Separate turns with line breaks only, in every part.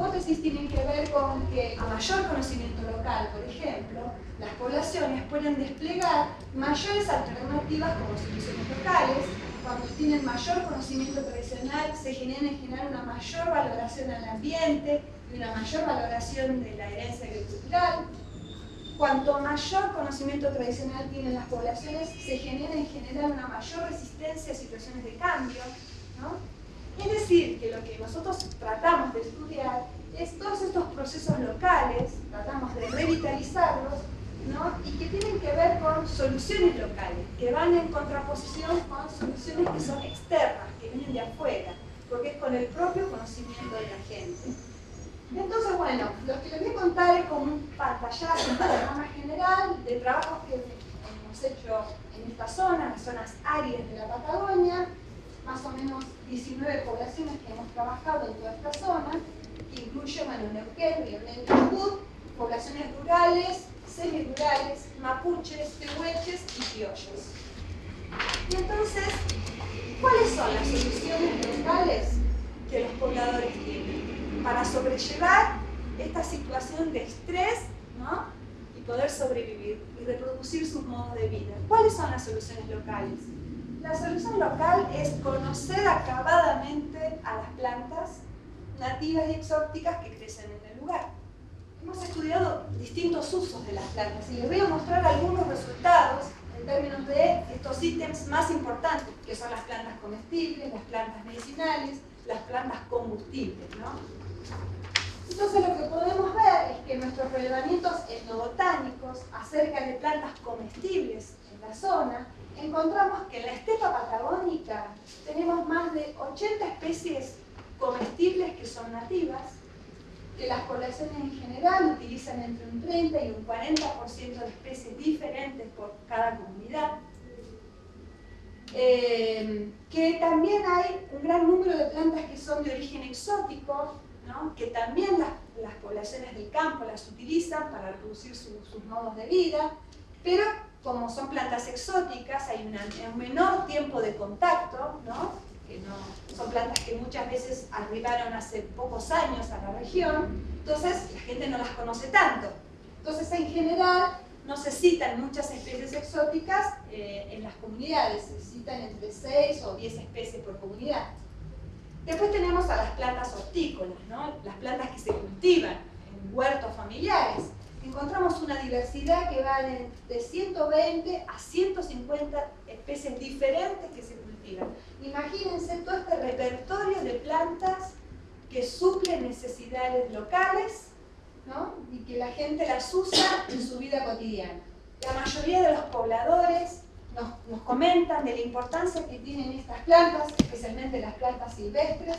hipótesis tienen que ver con que a mayor conocimiento local, por ejemplo, las poblaciones pueden desplegar mayores alternativas como soluciones locales. Cuando tienen mayor conocimiento tradicional se genera una mayor valoración al ambiente y una mayor valoración de la herencia agricultural. Cuanto mayor conocimiento tradicional tienen las poblaciones, se genera en general una mayor resistencia a situaciones de cambio, ¿no? Es decir, que lo que nosotros tratamos de estudiar es todos estos procesos locales, tratamos de revitalizarlos, ¿no? Y que tienen que ver con soluciones locales, que van en contraposición con soluciones que son externas, que vienen de afuera, porque es con el propio conocimiento de la gente. Entonces, bueno, lo que les voy a contar es como un pantallazo, un panorama general de trabajos que hemos hecho en esta zona, en las zonas áridas de la Patagonia, más o menos 19 poblaciones que hemos trabajado en toda esta zona, que incluye, bueno, Neuquén, Río Negro y Chubut, poblaciones rurales, semirurales, mapuches, tehuelches y criollos. Y entonces, ¿cuáles son las soluciones locales que los pobladores tienen para sobrellevar esta situación de estrés, ¿no? Y poder sobrevivir y reproducir sus modos de vida? ¿Cuáles son las soluciones locales? La solución local es conocer acabadamente a las plantas nativas y exóticas que crecen en el lugar. Hemos estudiado distintos usos de las plantas y les voy a mostrar algunos resultados en términos de estos ítems más importantes, que son las plantas comestibles, las plantas medicinales, las plantas combustibles, ¿no? Entonces lo que podemos ver es que nuestros relevamientos etnobotánicos acerca de plantas comestibles en la zona, encontramos que en la estepa patagónica tenemos más de 80 especies comestibles que son nativas, que las poblaciones en general utilizan entre un 30 y un 40% de especies diferentes por cada comunidad, que también hay un gran número de plantas que son de origen exótico, ¿no? Que también las poblaciones del campo las utilizan para reproducir sus modos de vida, pero como son plantas exóticas hay un menor tiempo de contacto, ¿no? Que son plantas que muchas veces arribaron hace pocos años a la región, entonces la gente no las conoce tanto. Entonces en general no se citan muchas especies exóticas en las comunidades, se citan entre 6 o 10 especies por comunidad. Después tenemos a las plantas hortícolas, ¿no? Las plantas que se cultivan en huertos familiares. Encontramos una diversidad que va de 120 a 150 especies diferentes que se cultivan. Imagínense todo este repertorio de plantas que suplen necesidades locales, ¿no? Y que la gente las usa en su vida cotidiana. La mayoría de los pobladores nos comentan de la importancia que tienen estas plantas, especialmente las plantas silvestres,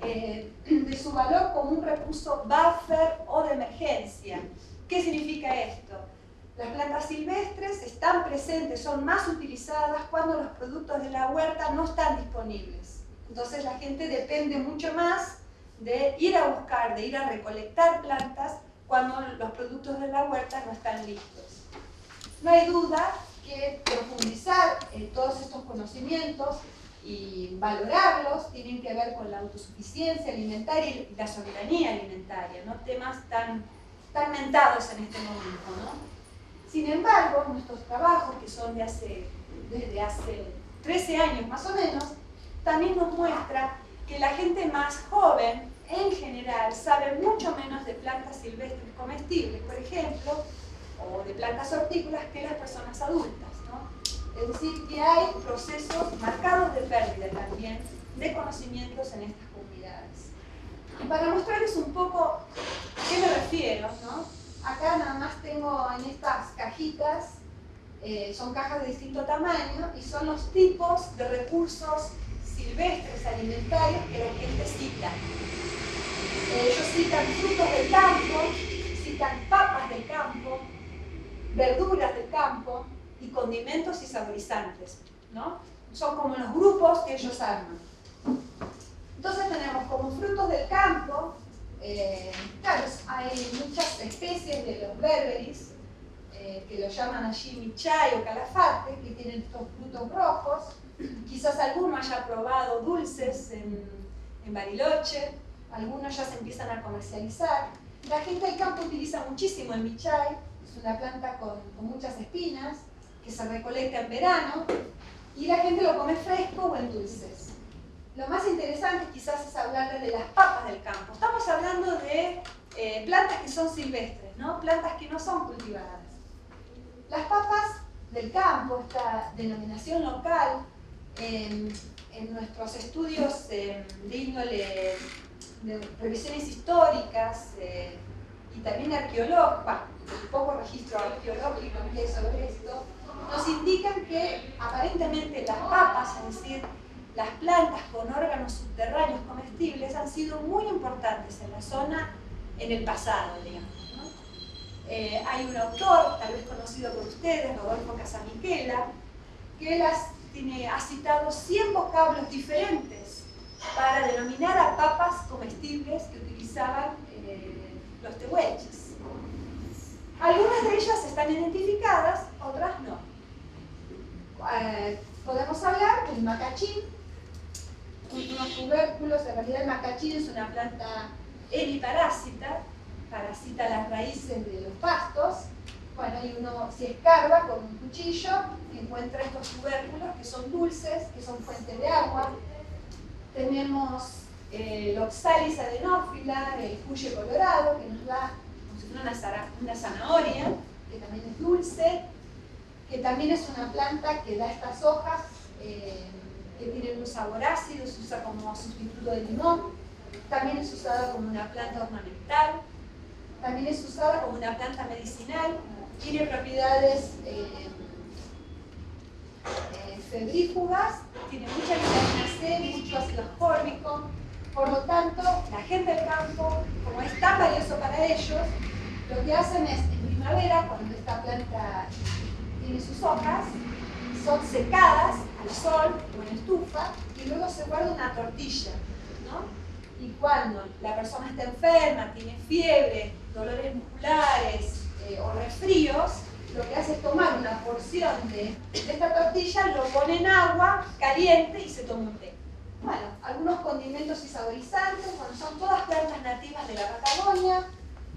de su valor como un recurso buffer o de emergencia. ¿Qué significa esto? Las plantas silvestres están presentes, son más utilizadas cuando los productos de la huerta no están disponibles. Entonces la gente depende mucho más de ir a buscar, de ir a recolectar plantas cuando los productos de la huerta no están listos. No hay duda que profundizar todos estos conocimientos y valorarlos tienen que ver con la autosuficiencia alimentaria y la soberanía alimentaria, ¿no? Temas tan mentados en este momento, ¿no? Sin embargo, nuestros trabajos, que son desde hace 13 años más o menos, también nos muestra que la gente más joven, en general, sabe mucho menos de plantas silvestres comestibles, por ejemplo, o de plantas hortícolas que las personas adultas, ¿no? Es decir, que hay procesos marcados de pérdida también de conocimientos en estas comunidades. Y para mostrarles un poco a qué me refiero, ¿no? Acá nada más tengo en estas cajitas, son cajas de distinto tamaño y son los tipos de recursos silvestres alimentarios que la gente cita. Ellos citan frutos del campo, citan papas del campo, verduras del campo y condimentos y saborizantes, ¿no? Son como los grupos que ellos arman. Entonces tenemos como frutos del campo, claro, hay muchas especies de los berberis, que lo llaman allí michay o calafate, que tienen estos frutos rojos. Quizás alguno haya probado dulces en Bariloche, algunos ya se empiezan a comercializar. La gente del campo utiliza muchísimo el michay, es una planta con muchas espinas, que se recolecta en verano, y la gente lo come fresco o en dulces. Lo más interesante quizás es hablarles de las papas del campo. Estamos hablando de plantas que son silvestres, ¿no? Plantas que no son cultivadas. Las papas del campo, esta denominación local, en nuestros estudios de índole de revisiones históricas y también arqueológicas, un poco registro arqueológico que hay sobre esto, nos indican que aparentemente las papas, es decir, las plantas con órganos subterráneos comestibles, han sido muy importantes en la zona en el pasado, digamos, ¿no? Hay un autor, tal vez conocido por ustedes, Rodolfo Casamichela, que ha citado 100 vocablos diferentes para denominar a papas comestibles que utilizaban los tehuelches. Algunas de ellas están identificadas, otras no. Podemos hablar del macachín, unos tubérculos. En realidad el macachín es una planta hemiparásita, parasita las raíces de los pastos. Bueno, y uno si escarba con un cuchillo encuentra estos tubérculos que son dulces, que son fuente de agua. Tenemos el Oxalis adenófila, el cuye colorado, que nos da como si fuera una zanahoria, que también es dulce, que también es una planta que da estas hojas que tienen un sabor ácido, se usa como sustituto de limón. También es usada como una planta ornamental, también es usada como una planta medicinal, tiene propiedades febrífugas, tiene mucha vitamina C, mucho ácido ascórbico. Por lo tanto, la gente del campo, como es tan valioso para ellos, lo que hacen es, en primavera, cuando esta planta tiene sus hojas, son secadas al sol o en estufa y luego se guarda una tortilla, ¿no? Y cuando la persona está enferma, tiene fiebre, dolores musculares o resfríos, lo que hace es tomar una porción de esta tortilla, lo pone en agua caliente y se toma un té. Bueno, algunos condimentos y saborizantes, bueno, son todas plantas nativas de la Patagonia.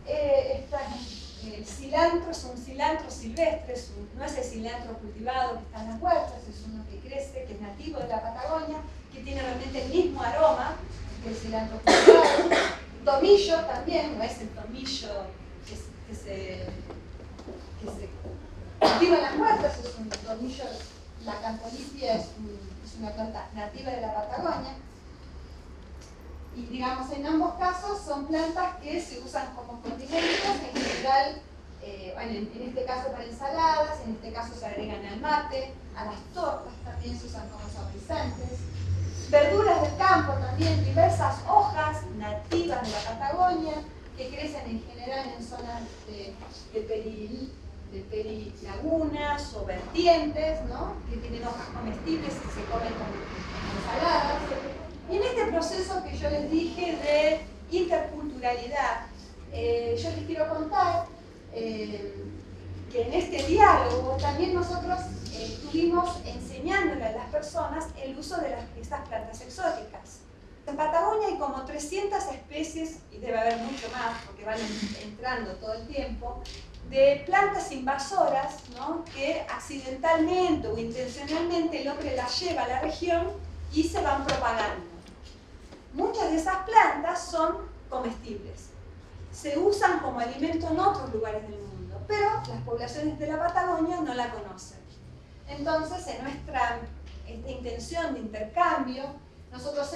El cilantro es un cilantro silvestre, no es el cilantro cultivado que está en las huertas, es uno que crece, que es nativo de la Patagonia, que tiene realmente el mismo aroma que el cilantro cultivado. Tomillo también, no es el tomillo que se cultiva en las huertas, es un tomillo, la Cantolipia es una planta nativa de la Patagonia. Y digamos, en ambos casos son plantas que se usan como condimentos, en general, en este caso para ensaladas, en este caso se agregan al mate, a las tortas también se usan como saborizantes. Verduras del campo también, diversas hojas nativas de la Patagonia, que crecen en general en zonas de perilagunas o vertientes, ¿no? Que tienen hojas comestibles y se comen con ensaladas. Y en este proceso que yo les dije de interculturalidad, yo les quiero contar que en este diálogo también nosotros estuvimos enseñándole a las personas el uso de estas plantas exóticas. En Patagonia hay como 300 especies, y debe haber mucho más porque van entrando todo el tiempo, de plantas invasoras, ¿no? Que accidentalmente o intencionalmente el hombre las lleva a la región y se van propagando. Muchas de esas plantas son comestibles. Se usan como alimento en otros lugares del mundo, pero las poblaciones de la Patagonia no la conocen. Entonces, en nuestra intención de intercambio, nosotros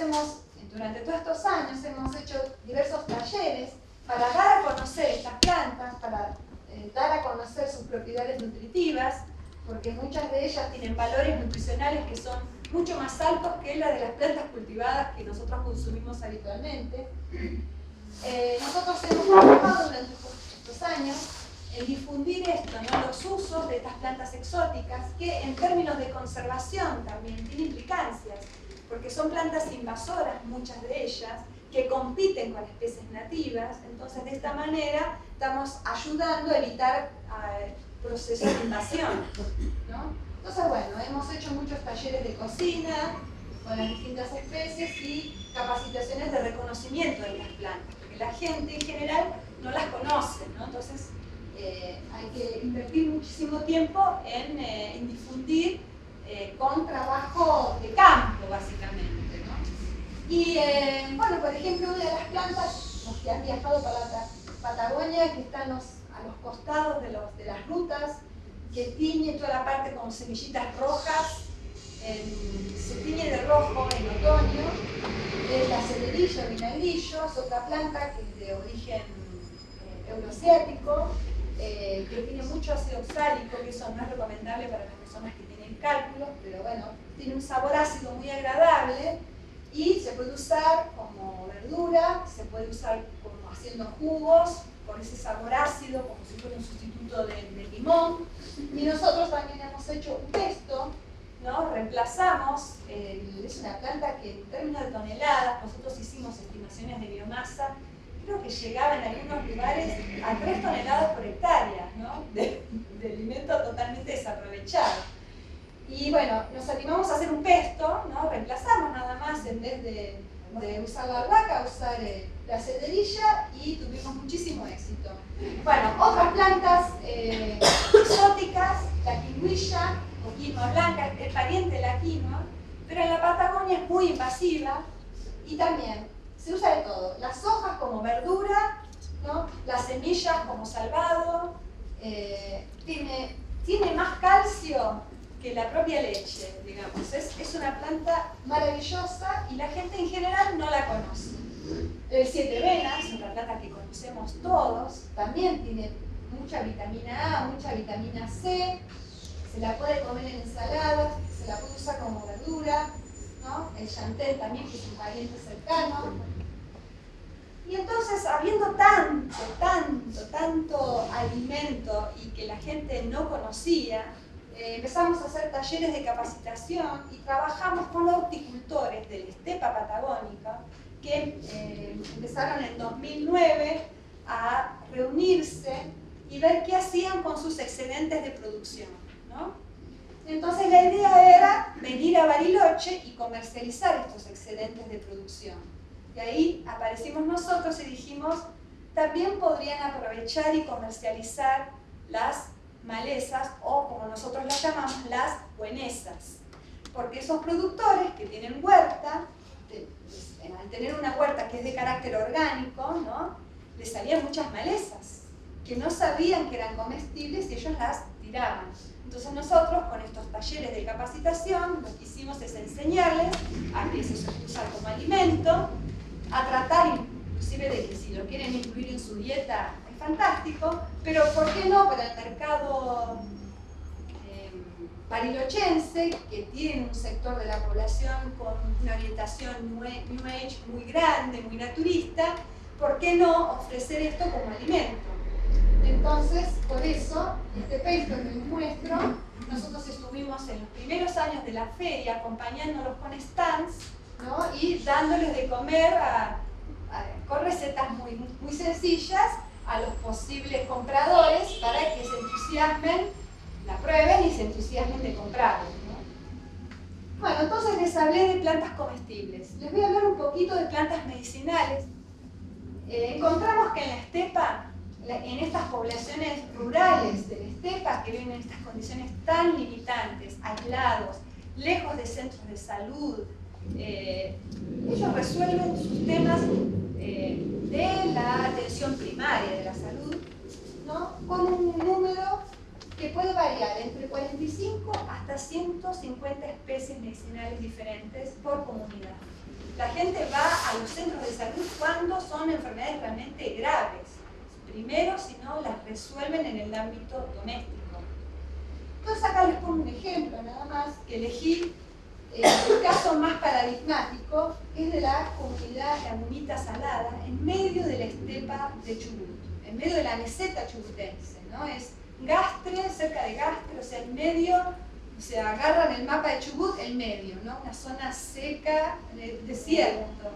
durante todos estos años, hemos hecho diversos talleres para dar a conocer estas plantas, para dar a conocer sus propiedades nutritivas, porque muchas de ellas tienen valores nutricionales que son mucho más altos que la de las plantas cultivadas que nosotros consumimos habitualmente. Nosotros hemos trabajado durante estos años en difundir esto, ¿no? Los usos de estas plantas exóticas, que en términos de conservación también tienen implicancias, porque son plantas invasoras, muchas de ellas, que compiten con especies nativas. Entonces, de esta manera, estamos ayudando a evitar procesos de invasión, ¿no? Entonces, bueno, hemos hecho muchos talleres de cocina con las distintas especies y capacitaciones de reconocimiento de las plantas, porque la gente en general no las conoce, ¿no? Entonces hay que invertir muchísimo tiempo en difundir con trabajo de campo, básicamente, ¿no? Y bueno, por ejemplo, una de las plantas, los que han viajado para la Patagonia, que están a los costados de las rutas, que tiñe toda la parte con semillitas rojas, se tiñe de rojo en otoño, es la cederilla o vinagrillo, es otra planta que es de origen euroasiático, que tiene mucho ácido oxálico, que eso no es recomendable para las personas que tienen cálculos, pero bueno, tiene un sabor ácido muy agradable y se puede usar como verdura, se puede usar como haciendo jugos, con ese sabor ácido, como si fuera un sustituto de limón. Y nosotros también hemos hecho un pesto, ¿no? Reemplazamos, es una planta que en términos de toneladas, nosotros hicimos estimaciones de biomasa, creo que llegaba en algunos lugares a 3 toneladas por hectárea, ¿no? de alimento totalmente desaprovechado. Y bueno, nos animamos a hacer un pesto, ¿no? Reemplazamos nada más, en vez de usar la albahaca, usar la cederilla, y tuvimos muchísimo éxito. Bueno, otras plantas exóticas, la quinguilla o quinoa blanca, es pariente de la quinoa, pero en la Patagonia es muy invasiva y también se usa de todo. Las hojas como verdura, ¿no? Las semillas como salvado, tiene más calcio que la propia leche, digamos. Es una planta maravillosa y la gente en general no la conoce. El siete venas, otra planta que conocemos todos, también tiene mucha vitamina A, mucha vitamina C, se la puede comer en ensaladas, se la puede usar como verdura, ¿no? El chantel también, que es un pariente cercano. Y entonces, habiendo tanto alimento y que la gente no conocía, empezamos a hacer talleres de capacitación y trabajamos con horticultores de la estepa patagónica que empezaron en 2009 a reunirse y ver qué hacían con sus excedentes de producción, ¿no? Entonces la idea era venir a Bariloche y comercializar estos excedentes de producción. Y ahí aparecimos nosotros y dijimos, también podrían aprovechar y comercializar las malezas, o como nosotros las llamamos, las buenesas. Porque esos productores que tienen huerta, al tener una huerta que es de carácter orgánico, ¿no? Les salían muchas malezas que no sabían que eran comestibles y ellos las tiraban. Entonces nosotros, con estos talleres de capacitación, lo que hicimos es enseñarles a que se usa como alimento, a tratar inclusive de que si lo quieren incluir en su dieta es fantástico, pero ¿por qué no para el mercado barilochense, que tiene un sector de la población con una orientación New Age muy grande, muy naturista? ¿Por qué no ofrecer esto como alimento? Entonces, por eso, este pesto que les muestro, nosotros estuvimos en los primeros años de la feria acompañándolos con stands, ¿no? Y dándoles de comer con recetas muy sencillas a los posibles compradores para que se entusiasmen, la prueben y se entusiasmen de comprarlo, ¿no? Bueno, entonces les hablé de plantas comestibles. Les voy a hablar un poquito de plantas medicinales. Encontramos que en la estepa, en estas poblaciones rurales de la estepa que viven en estas condiciones tan limitantes, aislados, lejos de centros de salud, ellos resuelven sus temas de la atención primaria de la salud, ¿no? Con un número que puede variar entre 45 hasta 150 especies medicinales diferentes por comunidad. La gente va a los centros de salud cuando son enfermedades realmente graves. Primero, si no, las resuelven en el ámbito doméstico. Entonces acá les pongo un ejemplo nada más, que elegí el caso más paradigmático, que es de la comunidad Lagunita Salada, en medio de la estepa de Chubut, en medio de la meseta chubutense, ¿no? Es Gastre, cerca de Gastre, o sea, en medio, o sea, agarran el mapa de Chubut, el medio, ¿no? Una zona seca, desierto.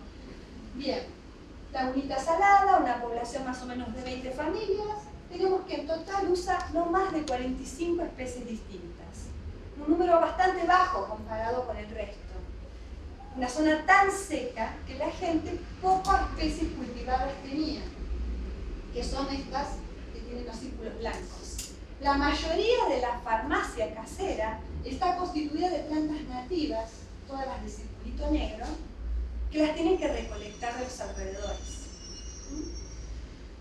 Bien, Lagunita Salada, una población más o menos de 20 familias, tenemos que en total usa no más de 45 especies distintas. Un número bastante bajo comparado con el resto. una zona tan seca que la gente pocas especies cultivadas tenía, que son estas que tienen los círculos blancos. La mayoría de la farmacia casera está constituida de plantas nativas, todas las de circulito negro, que las tienen que recolectar de los alrededores.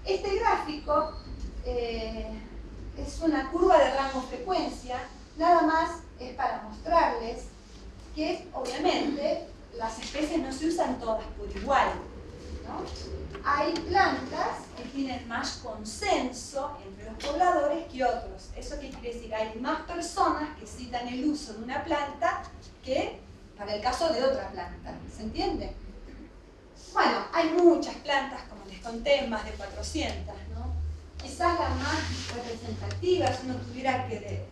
Este gráfico es una curva de rango-frecuencia, nada más es para mostrarles que obviamente las especies no se usan todas por igual, ¿no? Hay plantas que tienen más consenso entre los pobladores que otros. ¿Eso qué quiere decir? Hay más personas que citan el uso de una planta que para el caso de otra planta. ¿Se entiende? Bueno, hay muchas plantas, como les conté, más de 400, ¿no? Quizás la más representativa, si uno tuviera que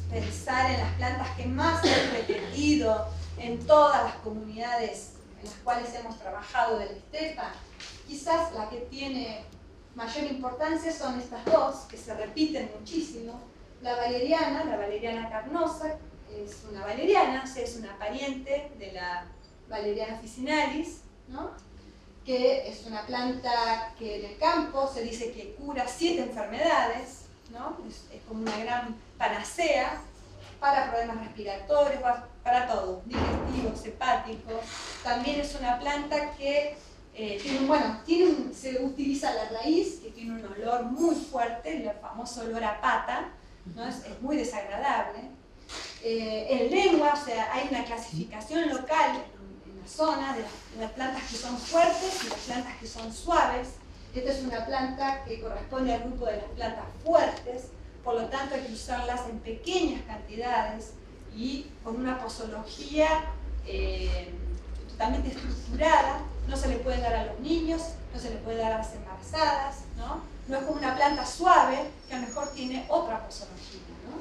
pensar en las plantas que más se han repetido en todas las comunidades en las cuales hemos trabajado de la estepa, quizás la que tiene mayor importancia son estas dos, que se repiten muchísimo. La valeriana carnosa, es una valeriana, o sea, es una pariente de la Valeriana officinalis, ¿no? Que es una planta que en el campo se dice que cura 7 enfermedades, ¿no? Es como una gran panacea para problemas respiratorios, para todo, digestivos, hepáticos. También es una planta que se utiliza la raíz, que tiene un olor muy fuerte, el famoso olor a pata, ¿no? Es muy desagradable. En lengua, o sea, hay una clasificación local en la zona de las plantas que son fuertes y las plantas que son suaves. Esta es una planta que corresponde al grupo de las plantas fuertes, por lo tanto hay que usarlas en pequeñas cantidades y con una posología totalmente estructurada. No se le puede dar a los niños, no se le puede dar a las embarazadas, ¿no? No es como una planta suave que a lo mejor tiene otra posología, ¿no?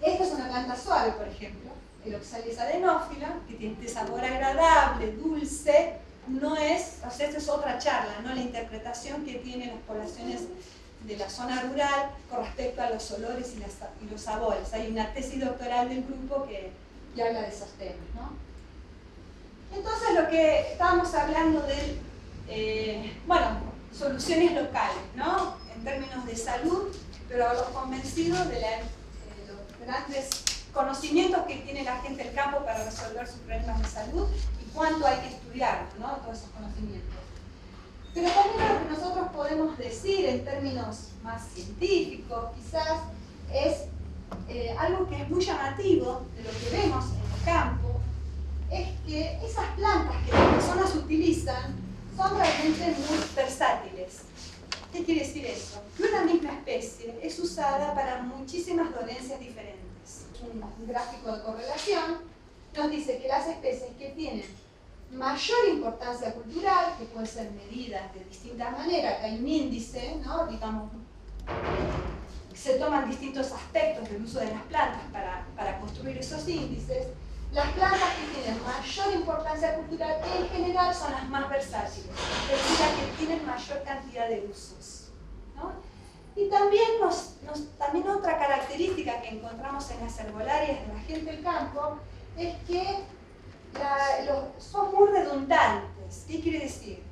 Esta es una planta suave, por ejemplo, el Oxalis adenófila, que tiene este sabor agradable, dulce. No es, o sea, esta es otra charla, ¿no? La interpretación que tienen las poblaciones de la zona rural con respecto a los olores y los sabores. Hay una tesis doctoral del grupo que habla de esos temas, ¿no? Entonces, lo que estábamos hablando de, soluciones locales, ¿no? En términos de salud, pero los convencidos de los grandes conocimientos que tiene la gente del campo para resolver sus problemas de salud y cuánto hay que estudiar, ¿no? Todos esos conocimientos. Pero también lo que nosotros podemos decir en términos más científicos, quizás, es algo que es muy llamativo de lo que vemos en el campo, es que esas plantas que las personas utilizan son realmente muy versátiles. ¿Qué quiere decir eso? Que una misma especie es usada para muchísimas dolencias diferentes. Un gráfico de correlación nos dice que las especies que tienen mayor importancia cultural, que pueden ser medidas de distintas maneras, que hay un índice, ¿no? Digamos, se toman distintos aspectos del uso de las plantas para construir esos índices. Las plantas que tienen mayor importancia cultural en general son las más versátiles, es decir, las que tienen mayor cantidad de usos, ¿no? Y también, también otra característica que encontramos en las herbolarias de la gente del campo es que son muy redundantes. ¿Qué quiere decir?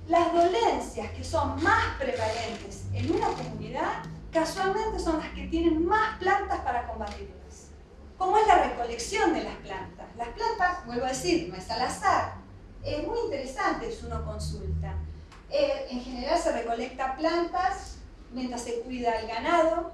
Las dolencias que son más prevalentes en una comunidad casualmente son las que tienen más plantas para combatirlas. ¿Cómo es la recolección de las plantas? Las plantas, vuelvo a decir, no es al azar. Es muy interesante si uno consulta. En general se recolecta plantas mientras se cuida el ganado,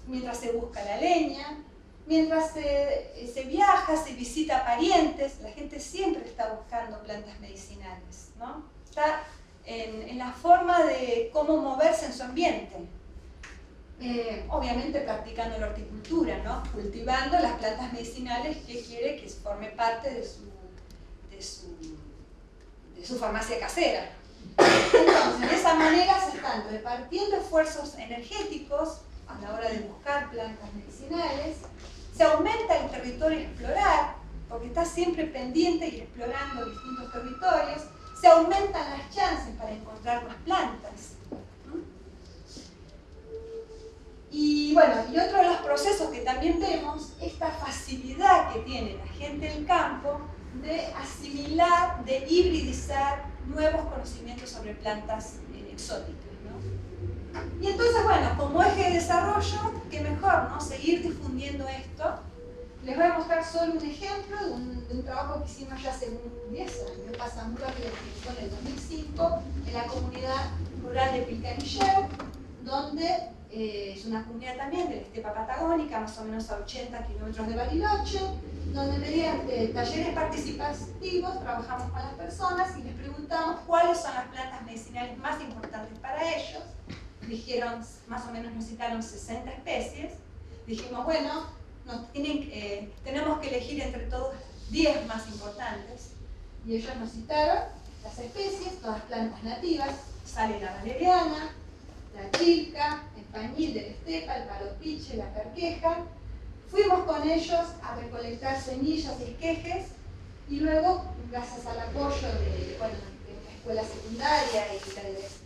mientras se busca la leña, mientras se viaja, se visita parientes. La gente siempre está buscando plantas medicinales, ¿no? Está en la forma de cómo moverse en su ambiente. Obviamente practicando la horticultura, ¿no? Cultivando las plantas medicinales que quiere que forme parte de su farmacia casera. Entonces, de esa manera se están repartiendo esfuerzos energéticos a la hora de buscar plantas medicinales, se aumenta el territorio a explorar, porque está siempre pendiente y explorando distintos territorios, se aumentan las chances para encontrar más plantas. Y bueno, y otro de los procesos que también vemos, esta facilidad que tiene la gente del campo de asimilar, de hibridizar nuevos conocimientos sobre plantas exóticas, ¿no? Y entonces, bueno, como eje de desarrollo, qué mejor, ¿no? Seguir difundiendo esto. Les voy a mostrar solo un ejemplo de un trabajo que hicimos ya hace 10 años, pasa muy rápido, que fue en el 2005, en la comunidad rural de Pilcanilleu, donde es una comunidad también de la estepa patagónica, más o menos a 80 kilómetros de Bariloche, donde mediante talleres participativos trabajamos con las personas y les preguntamos cuáles son las plantas medicinales más importantes para ellos. Dijeron, más o menos nos citaron 60 especies. Dijimos, bueno, tenemos que elegir entre todos 10 más importantes. Y ellos nos citaron las especies, todas plantas nativas. Sale la valeriana, la chilca, el pañil de la estepa, el palopiche, la perqueja. Fuimos con ellos a recolectar semillas y esquejes y luego, gracias al apoyo de la escuela secundaria y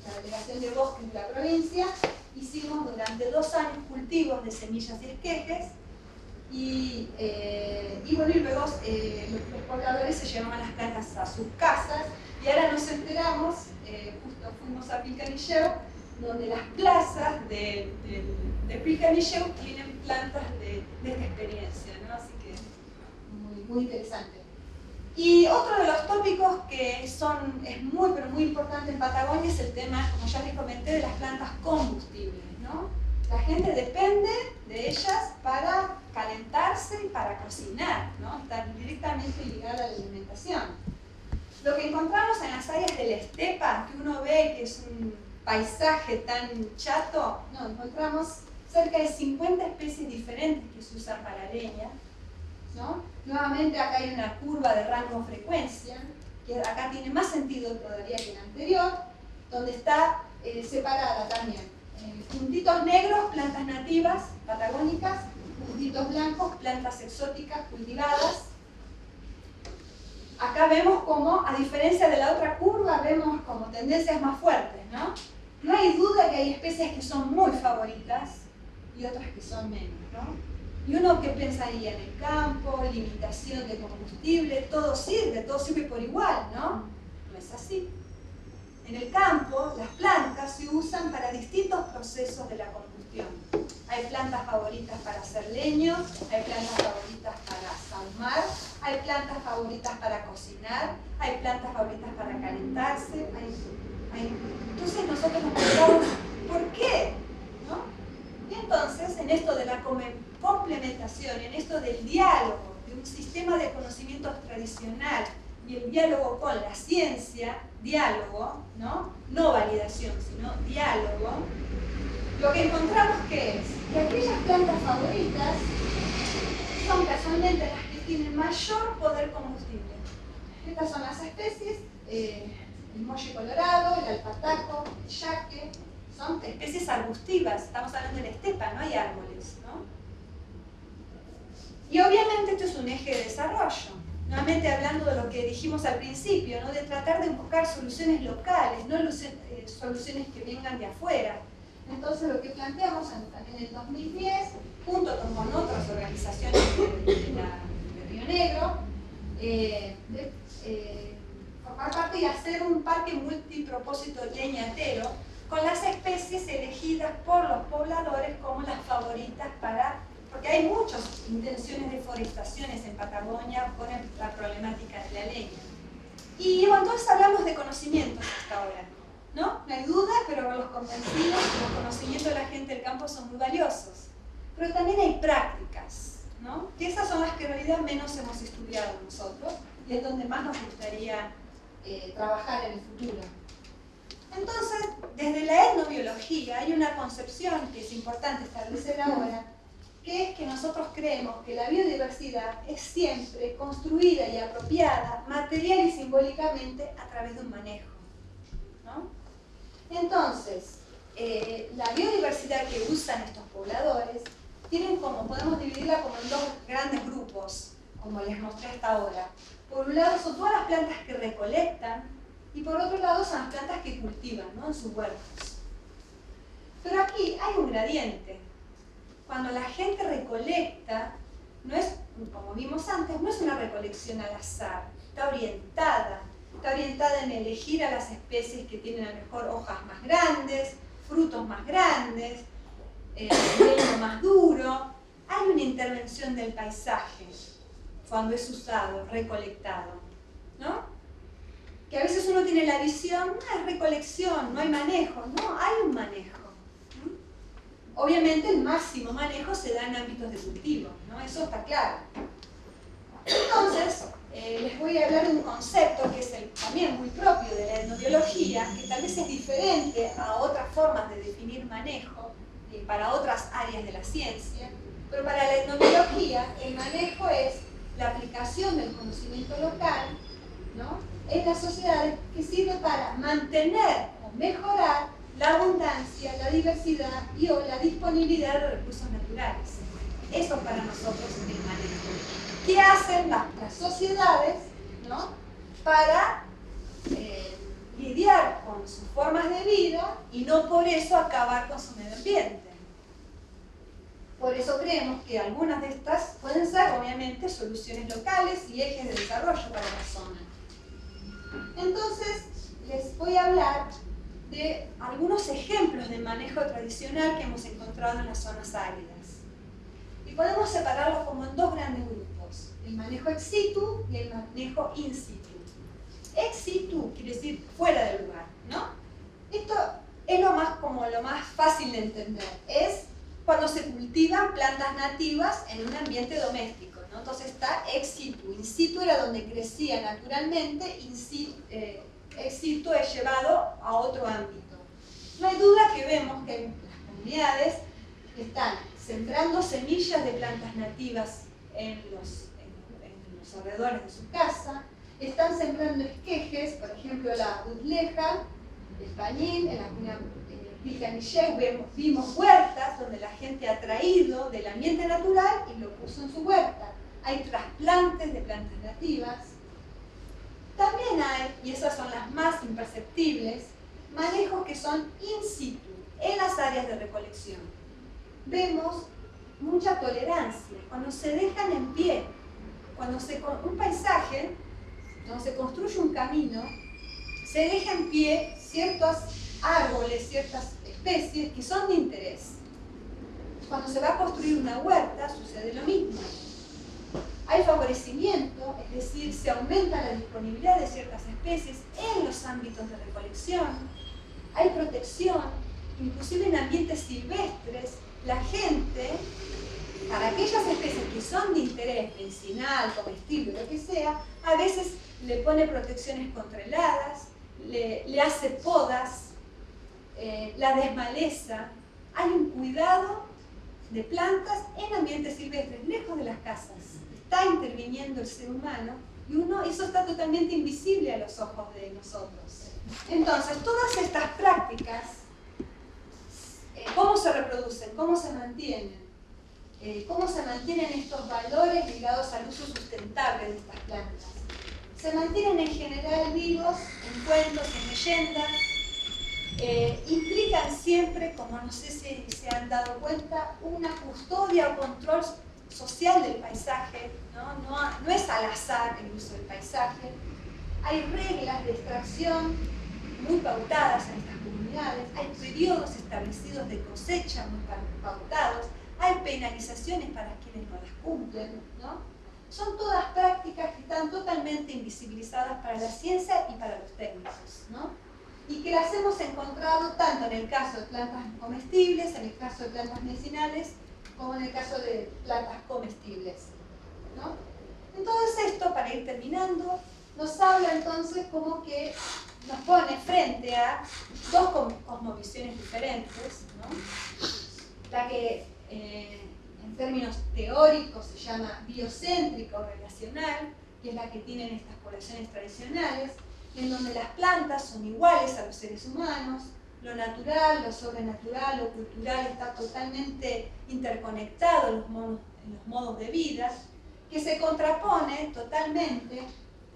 la delegación de bosques de la provincia, hicimos durante 2 años cultivos de semillas y esquejes y luego los pobladores se llevaban las plantas a sus casas y ahora nos enteramos, justo fuimos a Pilcanilleu, donde las plazas de Pilcanilleu tienen plantas de esta experiencia, ¿no? Así que muy interesante. Y otro de los tópicos que es muy pero muy importante en Patagonia es el tema, como ya les comenté, de las plantas combustibles, ¿no? La gente depende de ellas para calentarse y para cocinar, ¿no? Está directamente ligada a la alimentación. Lo que encontramos en las áreas de la estepa, que uno ve que es un paisaje tan chato, no, encontramos cerca de 50 especies diferentes que se usan para leña, ¿no? Nuevamente acá hay una curva de rango-frecuencia, que acá tiene más sentido todavía que la anterior, donde está separada también. Puntitos negros, plantas nativas, patagónicas, puntitos blancos, plantas exóticas cultivadas. Acá vemos como, a diferencia de la otra curva, vemos como tendencias más fuertes, ¿no? No hay duda que hay especies que son muy favoritas y otras que son menos, ¿no? Y uno que pensaría en el campo, limitación de combustible, todo sirve por igual, ¿no? No es así. En el campo, las plantas se usan para distintos procesos de la combustión. Hay plantas favoritas para hacer leño, hay plantas favoritas para sahumar, hay plantas favoritas para cocinar, hay plantas favoritas para calentarse. Entonces nosotros nos preguntamos, ¿por qué? ¿No? Y entonces, en esto de la complementación, en esto del diálogo, de un sistema de conocimientos tradicional y el diálogo con la ciencia, diálogo, no validación, sino diálogo, lo que encontramos que es que aquellas plantas favoritas son casualmente las que tienen mayor poder combustible. Estas son las especies, el molle colorado, el alpataco, el yaque, son especies arbustivas, estamos hablando de la estepa, no hay árboles, ¿no? Y obviamente esto es un eje de desarrollo. Nuevamente hablando de lo que dijimos al principio, ¿no? De tratar de buscar soluciones locales, no soluciones que vengan de afuera. Entonces lo que planteamos en el 2010, junto con otras organizaciones de Río Negro, formar parte y hacer un parque multipropósito leñatero con las especies elegidas por los pobladores como las favoritas porque hay muchas intenciones de forestaciones en Patagonia con la problemática de la leña. Y bueno, entonces hablamos de conocimientos hasta ahora, ¿no? No hay duda, pero los convencidos, los conocimientos de la gente del campo son muy valiosos. Pero también hay prácticas, ¿no? Que esas son las que en realidad menos hemos estudiado nosotros y es donde más nos gustaría trabajar en el futuro. Entonces, desde la etnobiología hay una concepción que es importante establecer ahora, que es que nosotros creemos que la biodiversidad es siempre construida y apropiada material y simbólicamente a través de un manejo, ¿no? Entonces, la biodiversidad que usan estos pobladores podemos dividirla como en 2 grandes grupos, como les mostré hasta ahora. Por un lado son todas las plantas que recolectan y por otro lado son las plantas que cultivan, ¿no? En sus huertos. Pero aquí hay un gradiente. Cuando la gente recolecta, no es, como vimos antes, no es una recolección al azar, está orientada en elegir a las especies que tienen a lo mejor hojas más grandes, frutos más grandes, leño más duro. Hay una intervención del paisaje cuando es usado, recolectado, ¿no? Que a veces uno tiene la visión, no es recolección, no hay manejo, no, hay un manejo. Obviamente el máximo manejo se da en ámbitos de cultivo, ¿no? Eso está claro. Entonces, les voy a hablar de un concepto que es también muy propio de la etnobiología, que tal vez es diferente a otras formas de definir manejo para otras áreas de la ciencia, pero para la etnobiología el manejo es la aplicación del conocimiento local, ¿no?, en las sociedades, que sirve para mantener o mejorar la abundancia, la diversidad y o la disponibilidad de recursos naturales. Eso es para nosotros el manejo. ¿Qué hacen las sociedades, ¿no?, para lidiar con sus formas de vida y no por eso acabar con su medio ambiente? Por eso creemos que algunas de estas pueden ser, obviamente, soluciones locales y ejes de desarrollo para la zona. Entonces, les voy a hablar de algunos ejemplos de manejo tradicional que hemos encontrado en las zonas áridas. Y podemos separarlos como en dos grandes grupos: el manejo ex situ y el manejo in situ. Ex situ quiere decir fuera del lugar, ¿no? Esto es lo más fácil de entender. Es cuando se cultivan plantas nativas en un ambiente doméstico, ¿no? Entonces está ex situ. In situ era donde crecía naturalmente, ex situ es llevado a otro ámbito. No hay duda que vemos que las comunidades están sembrando semillas de plantas nativas en los alrededores de su casa, están sembrando esquejes, por ejemplo la udleja, el pañín, en la comunidad vimos huertas donde la gente ha traído del ambiente natural y lo puso en su huerta. Hay trasplantes de plantas nativas. También hay, y esas son las más imperceptibles, manejos que son in situ, en las áreas de recolección. Vemos mucha tolerancia, cuando se dejan en pie, cuando un paisaje, cuando se construye un camino, se deja en pie ciertos árboles, ciertas especies que son de interés. Cuando se va a construir una huerta sucede lo mismo. Hay favorecimiento, es decir, se aumenta la disponibilidad de ciertas especies en los ámbitos de recolección. Hay protección, inclusive en ambientes silvestres, la gente, para aquellas especies que son de interés medicinal, comestible, lo que sea, a veces le pone protecciones contra heladas, le hace podas, la desmaleza. Hay un cuidado de plantas en ambientes silvestres, lejos de las casas. Está interviniendo el ser humano y eso está totalmente invisible a los ojos de nosotros. Entonces, todas estas prácticas, ¿cómo se reproducen? ¿Cómo se mantienen? ¿Cómo se mantienen estos valores ligados al uso sustentable de estas plantas? Se mantienen en general vivos en cuentos, en leyendas. Implican siempre, como no sé si se han dado cuenta, una custodia o control social del paisaje, no es al azar el uso del paisaje. Hay reglas de extracción muy pautadas en estas comunidades, hay periodos establecidos de cosecha muy pautados, hay penalizaciones para quienes no las cumplen, ¿no? Son todas prácticas que están totalmente invisibilizadas para la ciencia y para los técnicos, ¿no? Y que las hemos encontrado tanto en el caso de plantas comestibles, en el caso de plantas medicinales, como en el caso de plantas comestibles, ¿no? Entonces esto, para ir terminando, nos habla entonces como que nos pone frente a dos cosmovisiones diferentes, ¿no? La que en términos teóricos se llama biocéntrica o relacional, que es la que tienen estas poblaciones tradicionales, en donde las plantas son iguales a los seres humanos, lo natural, lo sobrenatural, lo cultural está totalmente interconectado en los modos de vida, que se contrapone totalmente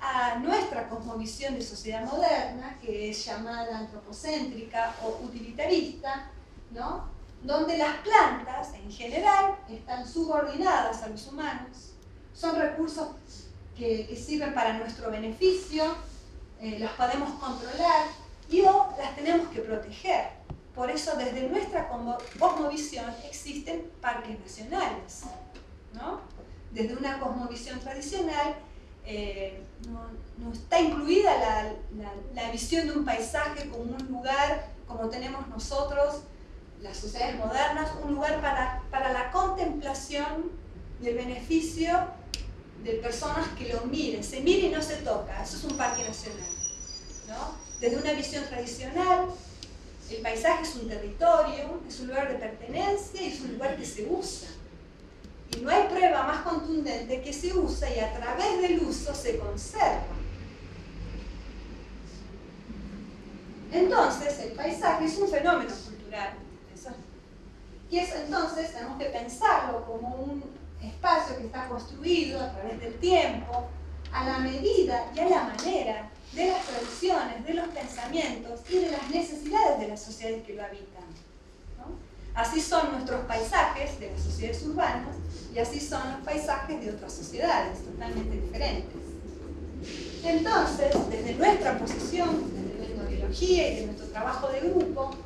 a nuestra cosmovisión de sociedad moderna, que es llamada antropocéntrica o utilitarista, ¿no? donde las plantas, en general, están subordinadas a los humanos, son recursos que sirven para nuestro beneficio, los podemos controlar o las tenemos que proteger. Por eso, desde nuestra cosmovisión existen parques nacionales, ¿no? Desde una cosmovisión tradicional no está incluida la visión de un paisaje como un lugar, como tenemos nosotros, las sociedades modernas, un lugar para la contemplación y el beneficio de personas que lo miren, se mira y no se toca. Eso es un parque nacional, ¿no? Desde una visión tradicional, el paisaje es un territorio, es un lugar de pertenencia y es un lugar que se usa. Y no hay prueba más contundente que se usa y a través del uso se conserva. Entonces, el paisaje es un fenómeno cultural. Y eso, entonces, tenemos que pensarlo como un espacio que está construido a través del tiempo, a la medida y a la manera de las tradiciones, de los pensamientos y de las necesidades de las sociedades que lo habitan, ¿no? Así son nuestros paisajes de las sociedades urbanas y así son los paisajes de otras sociedades totalmente diferentes. Entonces, desde nuestra posición, desde la etnobiología y de nuestro trabajo de grupo,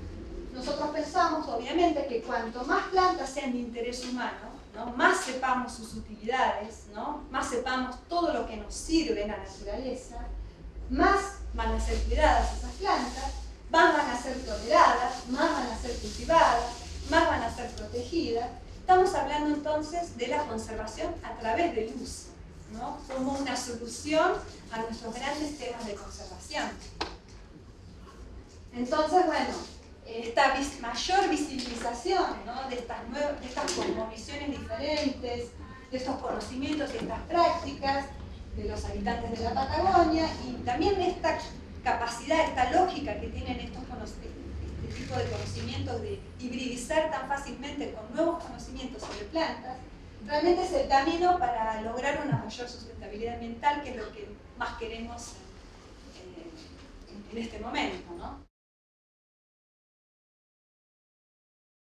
nosotros pensamos, obviamente, que cuanto más plantas sean de interés humano, ¿no?, más sepamos sus utilidades, ¿no?, más sepamos todo lo que nos sirve en la naturaleza, más van a ser cuidadas esas plantas, más van a ser toleradas, más van a ser cultivadas, más van a ser protegidas. Estamos hablando entonces de la conservación a través del uso, ¿no?, como una solución a nuestros grandes temas de conservación. Entonces, bueno, esta mayor visibilización, ¿no?, de estas cosmovisiones diferentes, de estos conocimientos y estas prácticas de los habitantes de la Patagonia, y también esta capacidad, esta lógica que tienen este tipo de conocimientos de hibridizar tan fácilmente con nuevos conocimientos sobre plantas, realmente es el camino para lograr una mayor sustentabilidad ambiental, que es lo que más queremos en este momento, ¿no?